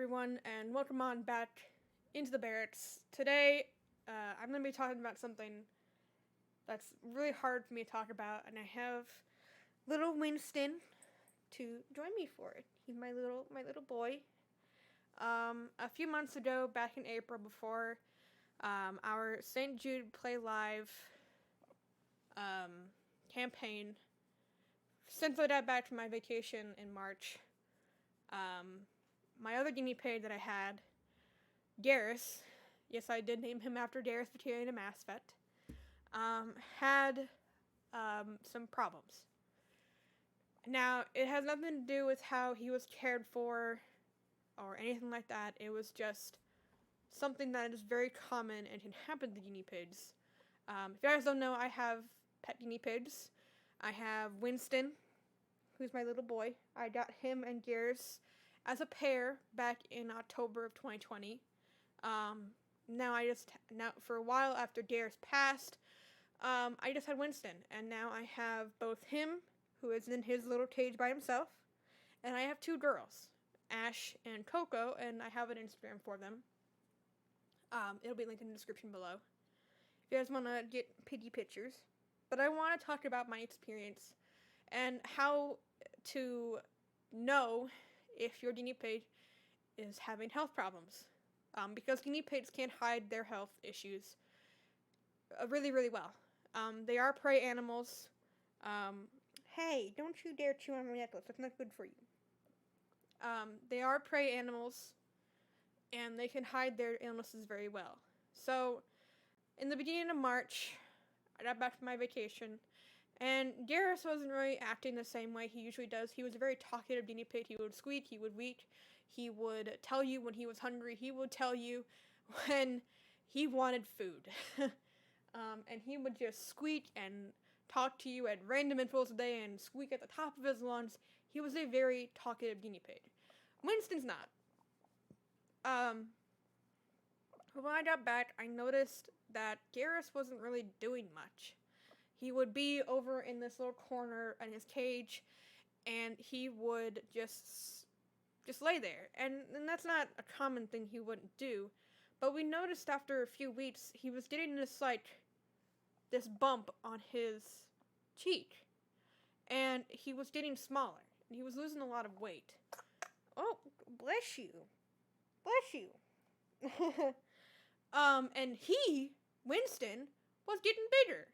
everyone, and welcome on back into the barracks. Today, I'm going to be talking about something that's really hard for me to talk about, and I have little Winston to join me for it. He's my little boy. A few months ago, back in April, before our St. Jude Play Live campaign, since I got back from my vacation in March, my other guinea pig that I had, Garrus, yes, I did name him after Garrus Veterian and Mass Vet, had some problems. Now, it has nothing to do with how he was cared for or anything like that. It was just something that is very common and can happen to guinea pigs. If you guys don't know, I have pet guinea pigs. I have Winston, who's my little boy. I got him and Garrus as a pair back in October of 2020. Now for a while after Garrus passed, I just had Winston, and now I have both him, who is in his little cage by himself, and I have two girls, Ash and Coco, and I have an Instagram for them. It'll be linked in the description below if you guys want to get piggy pictures. But I want to talk about my experience and how to know if your guinea pig is having health problems. Because guinea pigs can hide their health issues really, really well. They are prey animals. Hey, don't you dare chew on my necklace. That's not good for you. They are prey animals, and they can hide their illnesses very well. So, in the beginning of March, I got back from my vacation, and Garrus wasn't really acting the same way he usually does. He was a very talkative guinea pig. He would squeak, he would weep, he would tell you when he was hungry, he would tell you when he wanted food. And he would just squeak and talk to you at random intervals a day and squeak at the top of his lungs. He was a very talkative guinea pig. Winston's not. When I got back, I noticed that Garrus wasn't really doing much. He would be over in this little corner in his cage, and he would just lay there. And that's not a common thing he wouldn't do. But we noticed after a few weeks, he was getting this bump on his cheek. And he was getting smaller. And he was losing a lot of weight. Oh, bless you. Bless you. And Winston, was getting bigger.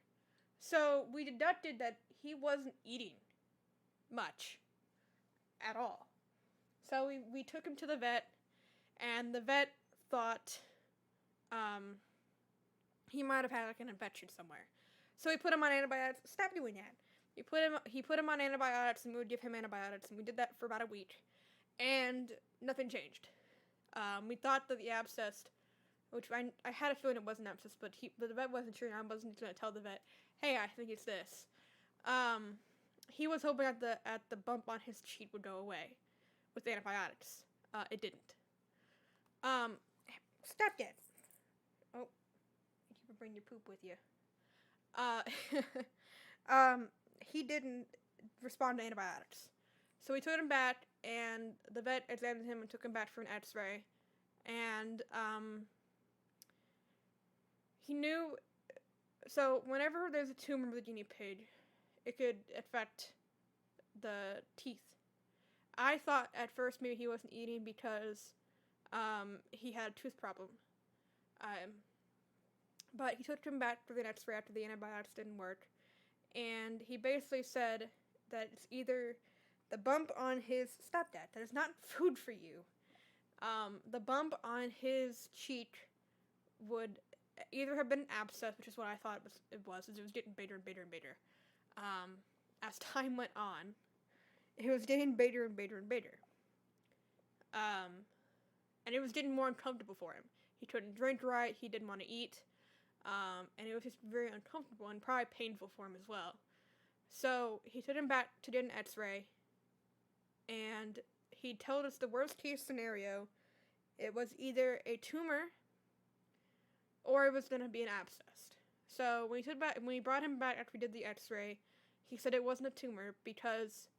So we deducted that he wasn't eating much at all. So we took him to the vet, and the vet thought he might have had like an infection somewhere. So we put him on antibiotics. Stop doing that. He put him on antibiotics, and we would give him antibiotics, and we did that for about a week, and nothing changed. We thought that the abscess, which I had a feeling it wasn't abscess, but the vet wasn't sure, and I wasn't going to tell the vet, hey, I think it's this. He was hoping that the bump on his cheek would go away with antibiotics. It didn't. Stop that. Oh, you can bring your poop with you. He didn't respond to antibiotics. So we took him back, and the vet examined him and took him back for an x-ray. And, he knew, so whenever there's a tumor with a guinea pig, it could affect the teeth. I thought at first maybe he wasn't eating because, he had a tooth problem. But he took him back for the x-ray after the antibiotics didn't work. And he basically said that it's either the bump on his, stop that is not food for you. The bump on his cheek would either have been an abscess, which is what I thought it was getting bigger and bigger and bigger. As time went on, it was getting bigger and bigger and bigger. And it was getting more uncomfortable for him. He couldn't drink right, he didn't want to eat, and it was just very uncomfortable and probably painful for him as well. So he took him back to get an x-ray, and he told us the worst case scenario, it was either a tumor or it was going to be an abscess. So when we brought him back after we did the x-ray, he said it wasn't a tumor because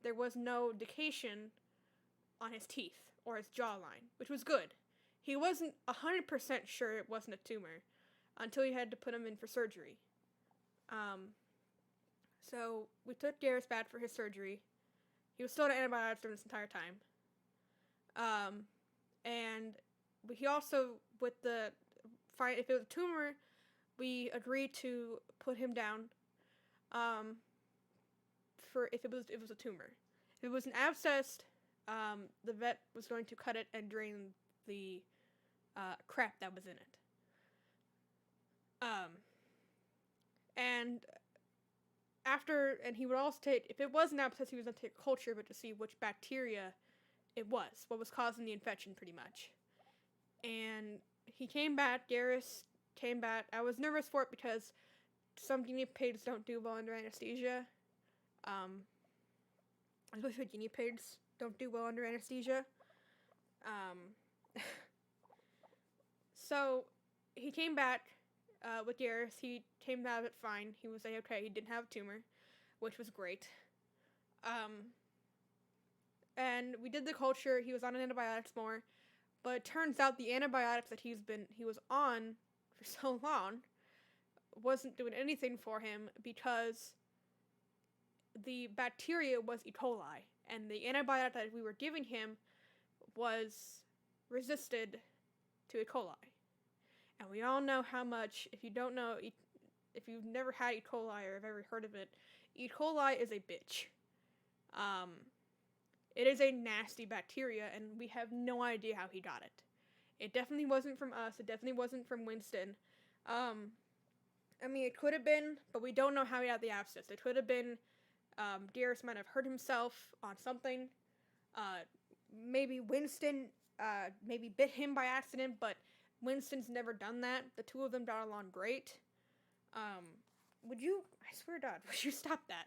there was no indication on his teeth or his jawline, which was good. He wasn't 100% sure it wasn't a tumor until he had to put him in for surgery. So we took Garrus back for his surgery. He was still on antibiotics during this entire time. And he also, with the if it was a tumor, we agreed to put him down. For if it was a tumor, if it was an abscess, the vet was going to cut it and drain the crap that was in it. And he would also take, if it was an abscess, he was going to take a culture, but to see which bacteria it was, what was causing the infection, pretty much. And he came back, Garrus came back. I was nervous for it because some guinea pigs don't do well under anesthesia. Especially guinea pigs don't do well under anesthesia. So he came back with Garrus. He came out of it fine. He was like, okay, he didn't have a tumor, which was great. And we did the culture. He was on antibiotics more, but it turns out the antibiotics that he was on for so long wasn't doing anything for him because the bacteria was E. coli, and the antibiotic that we were giving him was resisted to E. coli. And we all know how much, if you don't know, if you've never had E. coli or have ever heard of it, E. coli is a bitch. It is a nasty bacteria, and we have no idea how he got it. It definitely wasn't from us. It definitely wasn't from Winston. I mean, it could have been, but we don't know how he got the abscess. It could have been, Garrus might have hurt himself on something. Maybe Winston, maybe bit him by accident, but Winston's never done that. The two of them got along great. I swear to God, would you stop that?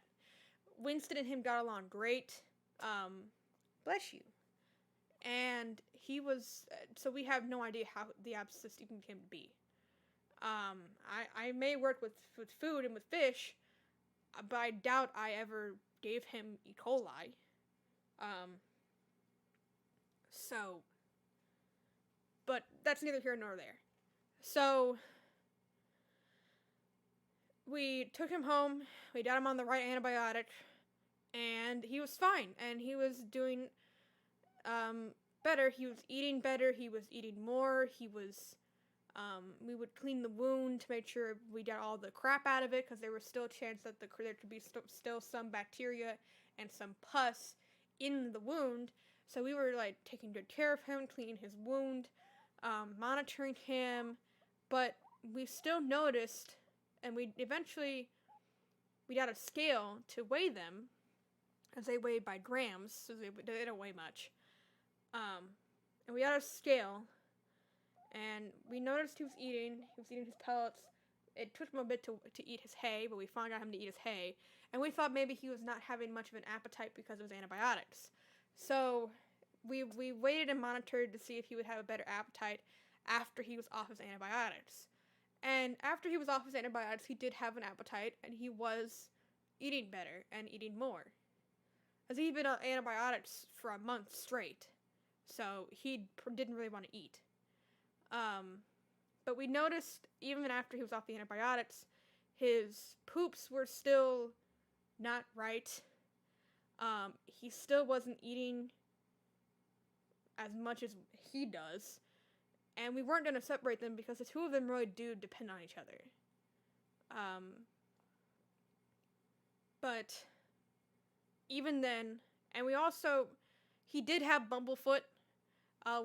Winston and him got along great. Bless you. And he was, so we have no idea how the abscess even came to be. I may work with food and with fish, but I doubt I ever gave him E. coli. But that's neither here nor there. So, we took him home, we got him on the right antibiotic, and he was fine, and he was doing, better. He was eating better, he was eating more, we would clean the wound to make sure we got all the crap out of it, because there was still a chance that there could be still some bacteria and some pus in the wound. So we were, taking good care of him, cleaning his wound, monitoring him, but we still noticed, and we got a scale to weigh them, as they weighed by grams, so they don't weigh much. And we got a scale, and we noticed he was eating his pellets. It took him a bit to eat his hay, but we finally got him to eat his hay. And we thought maybe he was not having much of an appetite because of his antibiotics. So we waited and monitored to see if he would have a better appetite after he was off his antibiotics. And after he was off his antibiotics, he did have an appetite, and he was eating better and eating more. As he'd been on antibiotics for a month straight, so he didn't really want to eat. But we noticed, even after he was off the antibiotics, his poops were still not right. He still wasn't eating as much as he does. And we weren't going to separate them because the two of them really do depend on each other. But even then, and he did have bumblefoot.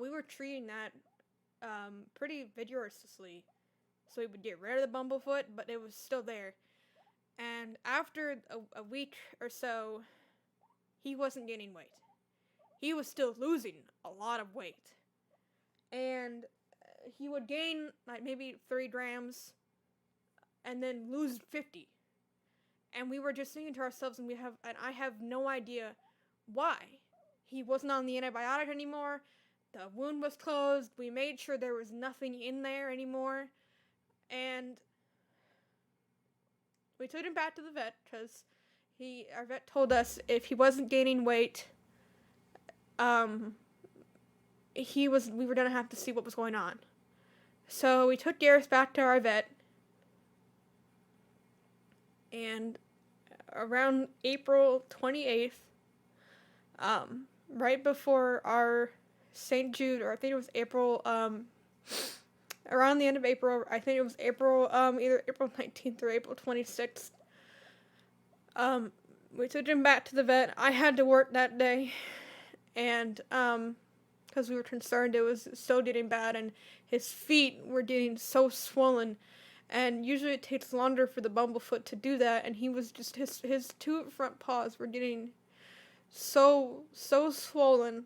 We were treating that pretty vigorously, so we would get rid of the bumblefoot, but it was still there. And after a week or so, he wasn't gaining weight. He was still losing a lot of weight. And he would gain maybe 3 grams and then lose 50. And we were just thinking to ourselves, and I have no idea why. He wasn't on the antibiotic anymore. The wound was closed. We made sure there was nothing in there anymore. And we took him back to the vet because our vet told us if he wasn't gaining weight, we were going to have to see what was going on. So we took Garrus back to our vet, and around April 28th, right before our St. Jude, or I think it was April, around the end of April, I think it was April, either April 19th or April 26th, we took him back to the vet. I had to work that day, and, because we were concerned it was so getting bad, and his feet were getting so swollen, and usually it takes longer for the bumblefoot to do that, and he was just, his two front paws were getting so swollen,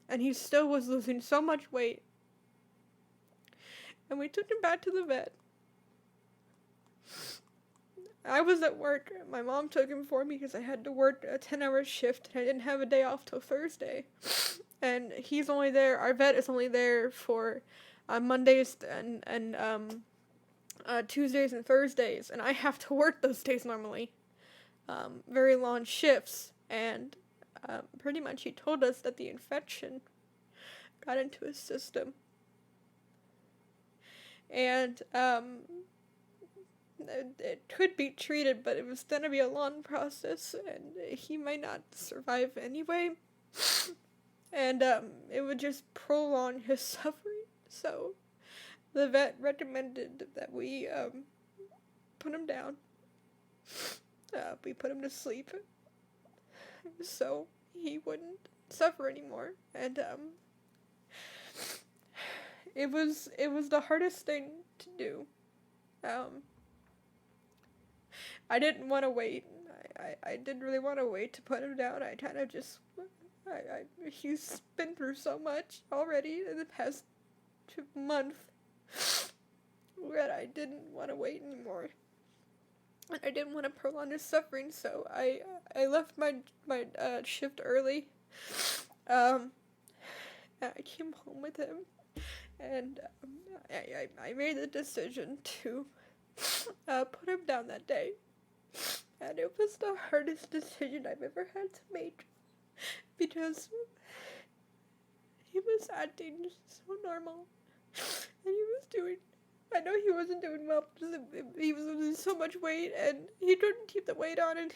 and he still was losing so much weight, and we took him back to the vet. I was at work. My mom took him for me because I had to work a 10-hour shift and I didn't have a day off till Thursday. And he's only there, our vet is only there for Mondays and Tuesdays and Thursdays, and I have to work those days normally. Very long shifts, and pretty much he told us that the infection got into his system. And it could be treated, but it was going to be a long process, and he might not survive anyway. And it would just prolong his suffering. So the vet recommended that we put him down. We put him to sleep so he wouldn't suffer anymore. And it was the hardest thing to do. I didn't want to wait. I didn't really want to wait to put him down. I kind of just, he's been through so much already in the past month that I didn't want to wait anymore. And I didn't want to prolong his suffering, so I left my shift early. I came home with him, and I made the decision to put him down that day. And it was the hardest decision I've ever had to make, because he was acting so normal, and I know he wasn't doing well because he was losing so much weight, and he couldn't keep the weight on, and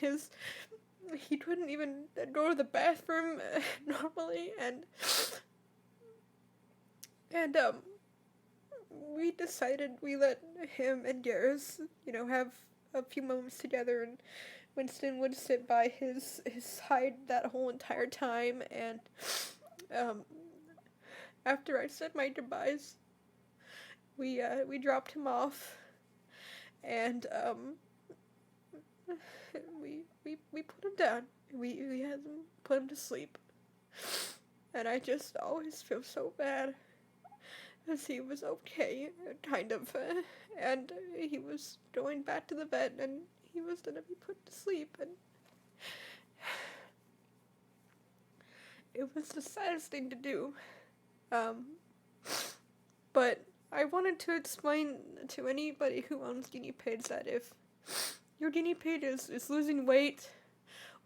he couldn't even go to the bathroom normally, and we decided we let him and Garrus, have a few moments together, and Winston would sit by his side that whole entire time, and after I said my goodbyes, we dropped him off, and we put him down. We had him put him to sleep, and I just always feel so bad, because he was okay, kind of, and he was going back to the vet, and he was gonna be put to sleep, and it was the saddest thing to do, but I wanted to explain to anybody who owns guinea pigs that if your guinea pig is losing weight,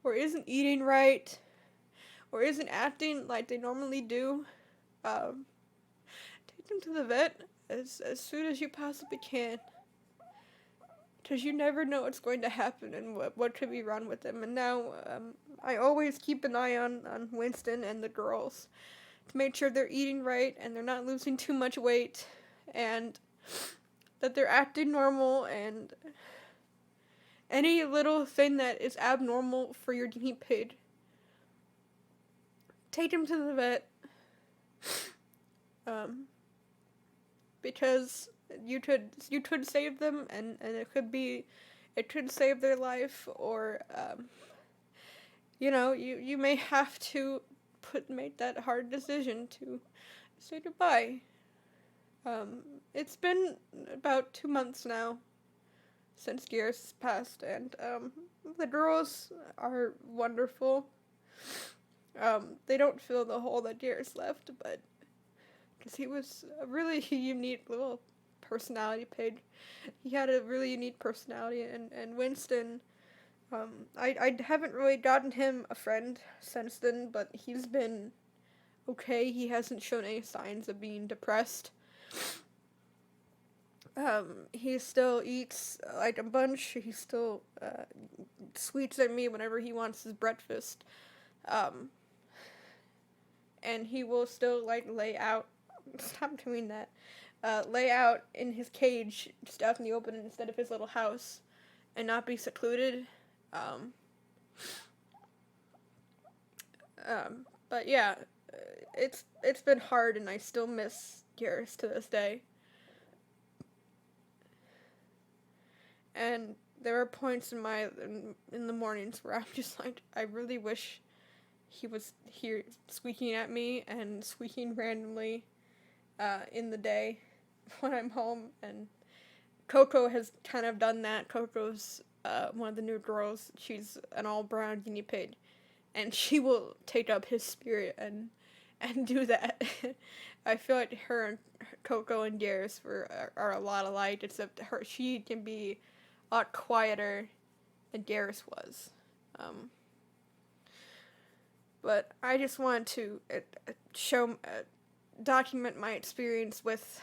or isn't eating right, or isn't acting like they normally do, take them to the vet as soon as you possibly can, because you never know what's going to happen and what could be wrong with them. And now I always keep an eye on Winston and the girls to make sure they're eating right and they're not losing too much weight, and that they're acting normal, and any little thing that is abnormal for your guinea pig, take them to the vet, because you could save them, and it could save their life, or you may have to make that hard decision to say goodbye. It's been about 2 months now since Garrus passed, and the girls are wonderful. They don't fill the hole that Garrus left, but because he was a really unique little personality pig. He had a really unique personality, and Winston, I haven't really gotten him a friend since then, but he's been okay. He hasn't shown any signs of being depressed. He still eats like a bunch. He still sweets at me whenever he wants his breakfast. Um, and he will still like lay out. Stop doing that. Lay out in his cage just out in the open instead of his little house, and not be secluded. Um, but yeah, it's been hard, and I still miss Garrus to this day. And there are points in the mornings where I'm just like, I really wish he was here squeaking at me and squeaking randomly in the day when I'm home. And Coco has kind of done that. Coco's one of the new girls. She's an all-brown guinea pig, and she will take up his spirit and do that. I feel like her and Coco and Garrus are a lot alike, except she can be a lot quieter than Garrus was. But I just wanted to document my experience with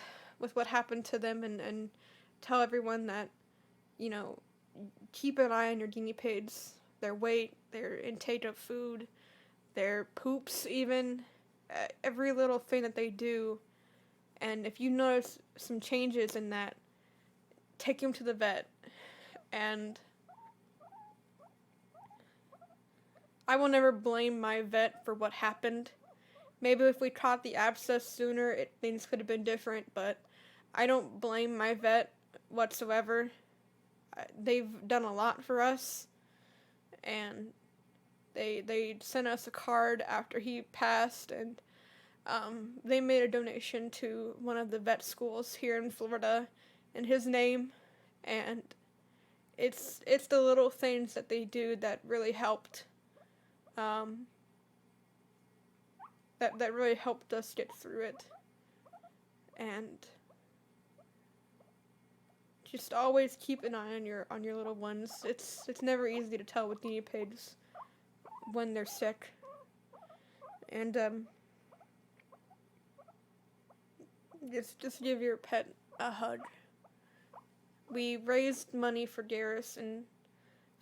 what happened to them, and tell everyone that, you know, keep an eye on your guinea pigs, their weight, their intake of food, their poops even, every little thing that they do. And if you notice some changes in that, take them to the vet. And I will never blame my vet for what happened. Maybe if we caught the abscess sooner, things could have been different, but I don't blame my vet whatsoever. They've done a lot for us, and they sent us a card after he passed, and they made a donation to one of the vet schools here in Florida in his name, and it's the little things that they do that really helped. That really helped us get through it. And just always keep an eye on your little ones. It's never easy to tell with guinea pigs when they're sick. And just give your pet a hug. We raised money for Garrus and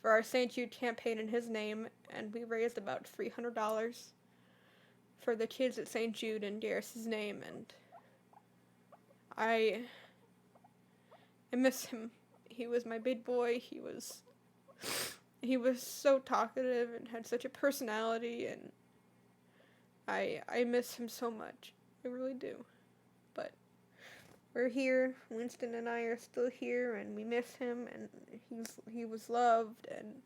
for our St. Jude campaign in his name, and we raised about $300 for the kids at St. Jude in Garrus's name, and I miss him. He was my big boy. He was so talkative and had such a personality, and I miss him so much. I really do. But we're here. Winston and I are still here, and we miss him, and he was loved, and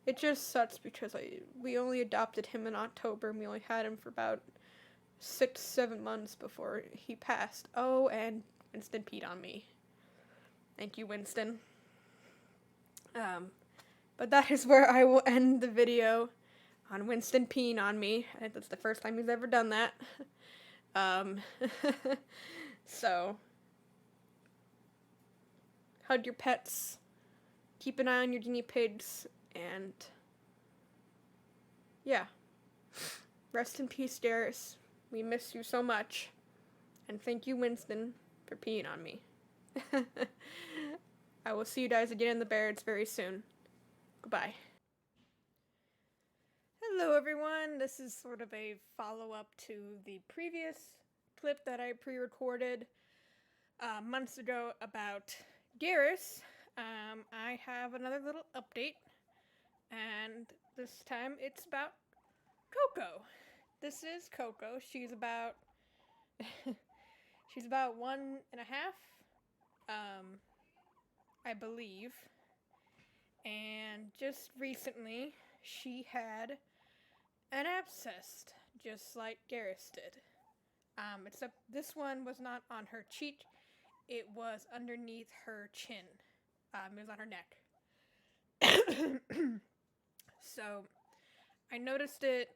it just sucks because we only adopted him in October, and we only had him for about 6-7 months before he passed. Oh, and Winston peed on me. Thank you, Winston. But that is where I will end the video on Winston peeing on me. I think that's the first time he's ever done that. So, hug your pets, keep an eye on your guinea pigs, and yeah. Rest in peace, Garrus. We miss you so much. And thank you, Winston, for peeing on me. I will see you guys again in the Barrets very soon. Goodbye. Hello, everyone. This is sort of a follow-up to the previous clip that I pre-recorded months ago about Garrus. I have another little update, and this time it's about Coco. This is Coco. She's about 1.5, I believe. And just recently, she had an abscess, just like Garrus did. Except this one was not on her cheek. It was underneath her chin. It was on her neck. So, I noticed it.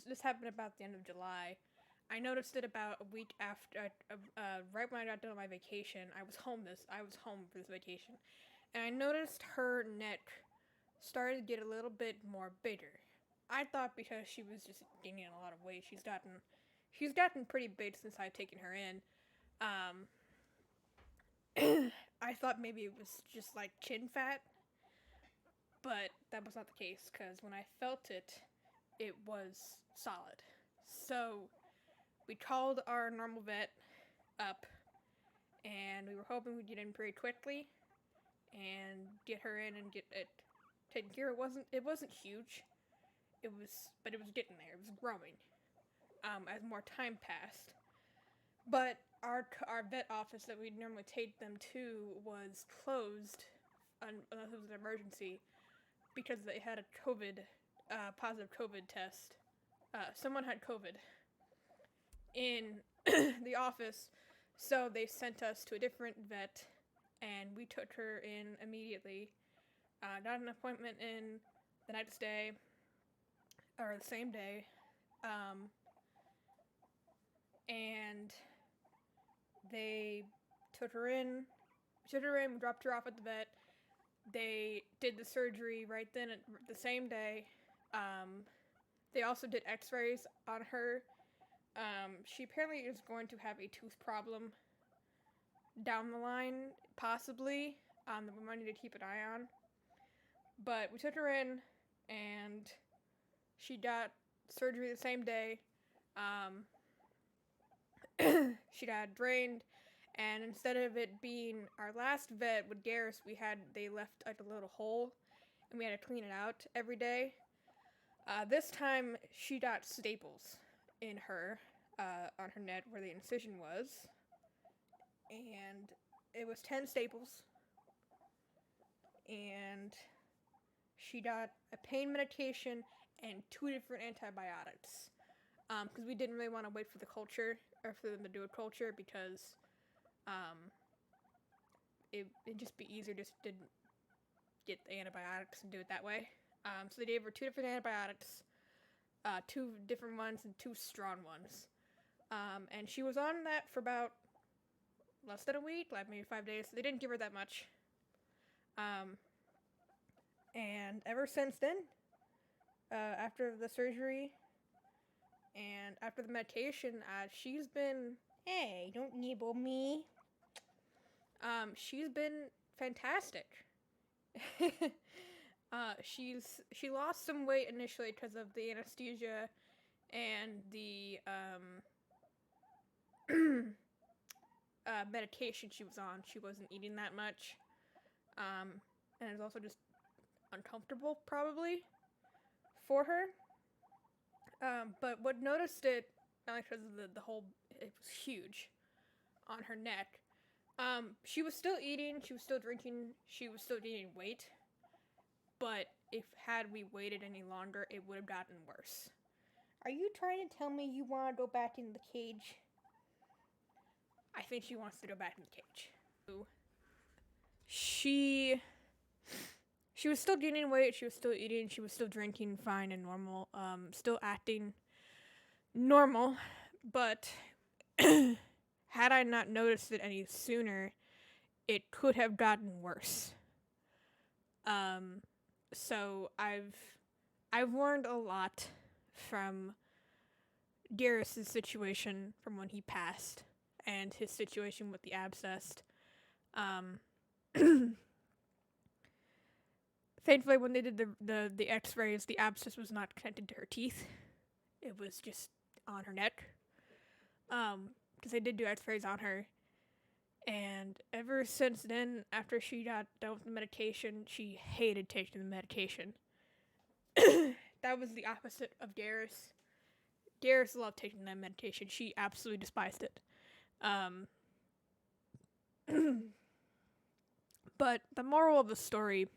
This happened about the end of July. I noticed it about a week after, right when I got done with my vacation. I was home for this vacation, and I noticed her neck started to get a little bit more bigger. I thought because she was just gaining a lot of weight, she's gotten pretty big since I've taken her in. I thought maybe it was just like chin fat, but that was not the case because when I felt it, it was solid. So we called our normal vet up, and we were hoping we'd get in pretty quickly and get her in and get it taken care of. It wasn't huge. But it was getting there. It was growing as more time passed. But our vet office that we'd normally take them to was closed unless it was an emergency because they had a positive COVID test. Someone had COVID in the office, so they sent us to a different vet, and we took her in immediately. Got an appointment in the next day, or the same day, and they took her in, we dropped her off at the vet. They did the surgery right then at the same day. They also did x-rays on her. She apparently is going to have a tooth problem down the line, possibly, that we might need to keep an eye on. But we took her in, and she got surgery the same day. She got drained, and instead of it being our last vet with Garrus, they left like a little hole, and we had to clean it out every day. This time, she got staples in her, on her neck where the incision was, and it was 10 staples, and she got a pain medication and 2 different antibiotics, because we didn't really want to wait for the culture, or for them to do a culture, because it'd just be easier just to get the antibiotics and do it that way. So they gave her 2 different antibiotics, 2 different ones and 2 strong ones. And she was on that for about less than a week, like maybe 5 days. They didn't give her that much. And ever since then, after the surgery and after the medication, she's been, hey, don't nibble me. She's been fantastic. She lost some weight initially because of the anesthesia and the medication she was on. She wasn't eating that much, and it was also just uncomfortable probably for her. But what noticed it, not because of the whole, it was huge on her neck. She was still eating, she was still drinking, she was still gaining weight. But had we waited any longer, it would have gotten worse. Are you trying to tell me you want to go back in the cage? I think she wants to go back in the cage. She was still gaining weight, she was still eating, she was still drinking fine and normal, still acting normal, but had I not noticed it any sooner, it could have gotten worse. So I've learned a lot from Garrus' situation from when he passed and his situation with the abscess. Thankfully, when they did the x-rays, the abscess was not connected to her teeth. It was just on her neck. Because they did do x-rays on her. And ever since then, after she got done with the medication, she hated taking the medication. That was the opposite of Garrus. Garrus loved taking that medication. She absolutely despised it. But the moral of the story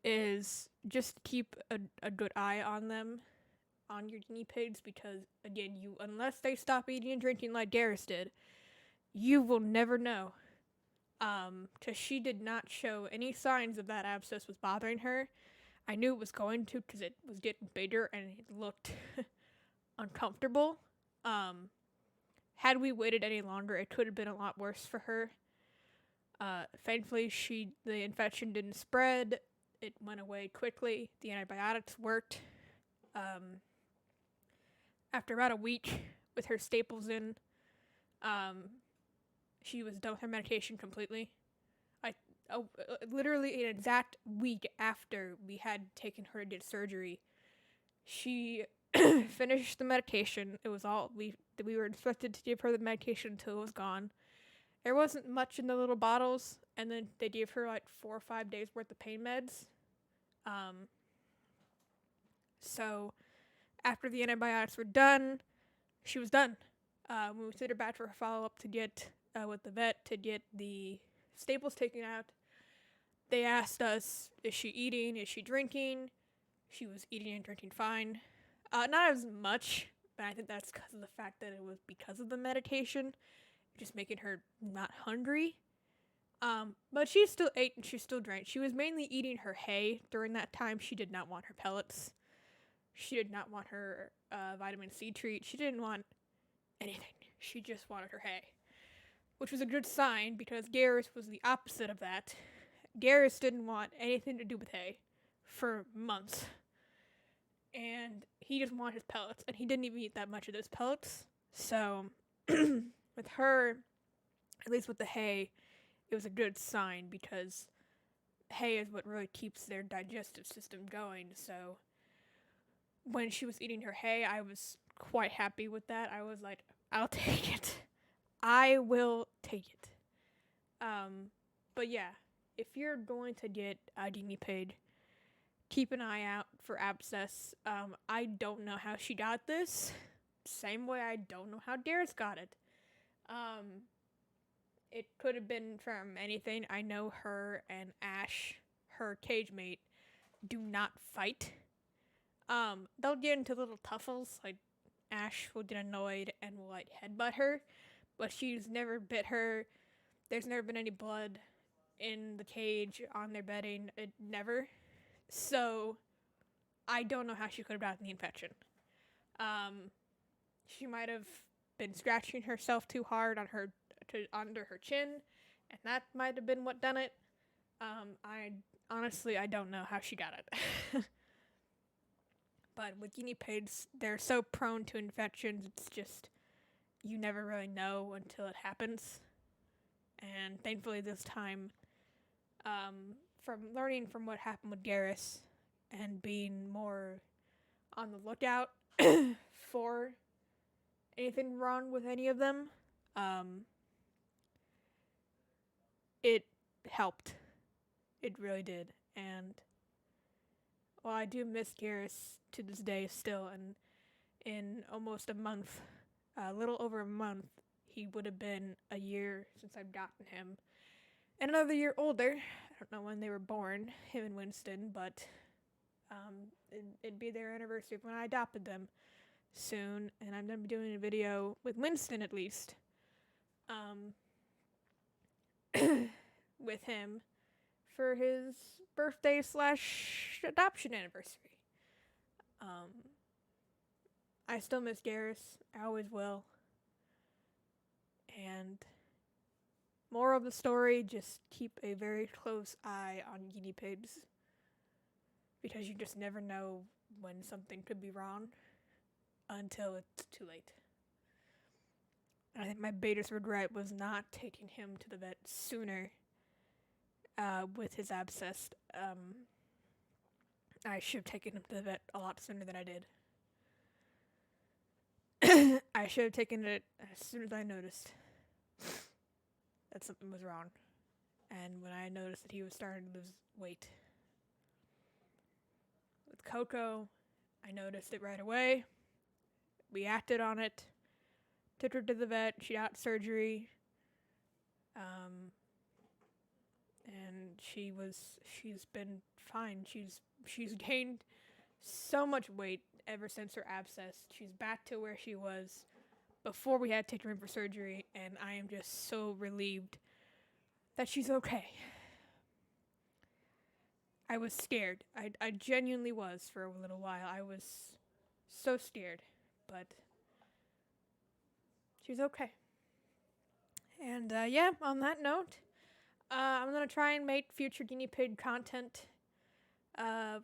is just keep a good eye on them, on your guinea pigs, because, again, unless they stop eating and drinking like Garrus did, you will never know. Because she did not show any signs of that abscess was bothering her. I knew it was going to, because it was getting bigger and it looked uncomfortable. Had we waited any longer, it could have been a lot worse for her. Thankfully, the infection didn't spread. It went away quickly. The antibiotics worked. After about a week with her staples in, she was done with her medication completely. Literally an exact week after we had taken her to get surgery, she finished the medication. It was all we were instructed to give her the medication until it was gone. There wasn't much in the little bottles, and then they gave her like 4 or 5 days worth of pain meds. So after the antibiotics were done, she was done. When we sent her back for a follow-up to get with the vet to get the staples taken out, they asked us, is she eating, is she drinking? She was eating and drinking fine. Not as much, but I think that's because of the fact that it was because of the medication, just making her not hungry. But she still ate and she still drank. She was mainly eating her hay during that time. She did not want her pellets. She did not want her vitamin C treat. She didn't want anything. She just wanted her hay, which was a good sign because Garrus was the opposite of that. Garrus didn't want anything to do with hay for months. And he just wanted his pellets, and he didn't even eat that much of those pellets. So, with her, at least with the hay, it was a good sign because hay is what really keeps their digestive system going. So, when she was eating her hay, I was quite happy with that. I was like, I'll take it. I will take it. But yeah, if you're going to get a guinea pig, keep an eye out for Abscess. I don't know how she got this. Same way I don't know how Garrus got it. It could have been from anything. I know her and Ash, her cage mate, do not fight. They'll get into little tuffles, like Ash will get annoyed and will like headbutt her, but she's never bit her. There's never been any blood in the cage on their bedding. It never. So, I don't know how she could have gotten the infection. She might have been scratching herself too hard on her under her chin, and that might have been what done it. I honestly don't know how she got it. But with guinea pigs, they're so prone to infections. It's just you never really know until it happens. And thankfully, this time, from learning from what happened with Garrus and being more on the lookout for anything wrong with any of them, it helped. It really did. And well, I do miss Garrus to this day still, and in almost a month, a little over a month, he would have been a year since I've gotten him. And another year older. I don't know when they were born, him and Winston, but it'd be their anniversary when I adopted them soon, and I'm going to be doing a video with Winston at least, with him for his birthday / adoption anniversary. I still miss Garrus. I always will. And moral of the story, just keep a very close eye on guinea pigs, because you just never know when something could be wrong until it's too late. I think my biggest regret was not taking him to the vet sooner with his abscess. I should have taken him to the vet a lot sooner than I did. I should have taken it as soon as I noticed that something was wrong. And when I noticed that he was starting to lose weight. With Coco, I noticed it right away. We acted on it. Took her to the vet. She got surgery. And she's been fine. She's gained so much weight ever since her abscess. She's back to where she was before we had to take her in for surgery, and I am just so relieved that she's okay. I was scared. I genuinely was for a little while. I was so scared, but she's okay. And yeah, on that note, I'm going to try and make future guinea pig content,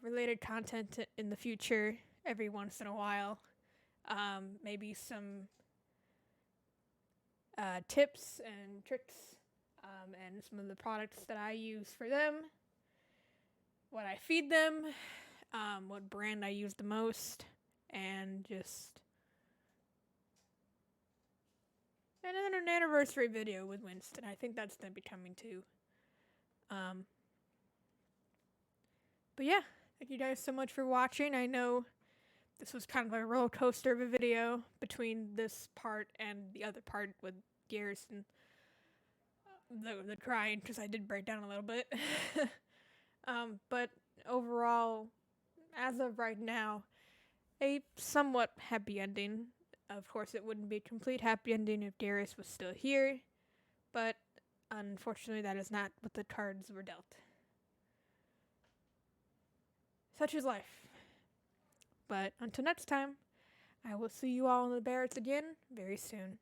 related content in the future. every once in a while. Maybe some tips and tricks, and some of the products that I use for them, what I feed them, what brand I use the most, and just and then an anniversary video with Winston. I think that's going to be coming too. But yeah, thank you guys so much for watching. I know this was kind of a roller coaster of a video between this part and the other part with Garrus and the crying, because I did break down a little bit. But overall, as of right now, a somewhat happy ending. Of course, it wouldn't be a complete happy ending if Garrus was still here, but unfortunately, that is not what the cards were dealt. Such is life. But until next time, I will see you all in the barracks again very soon.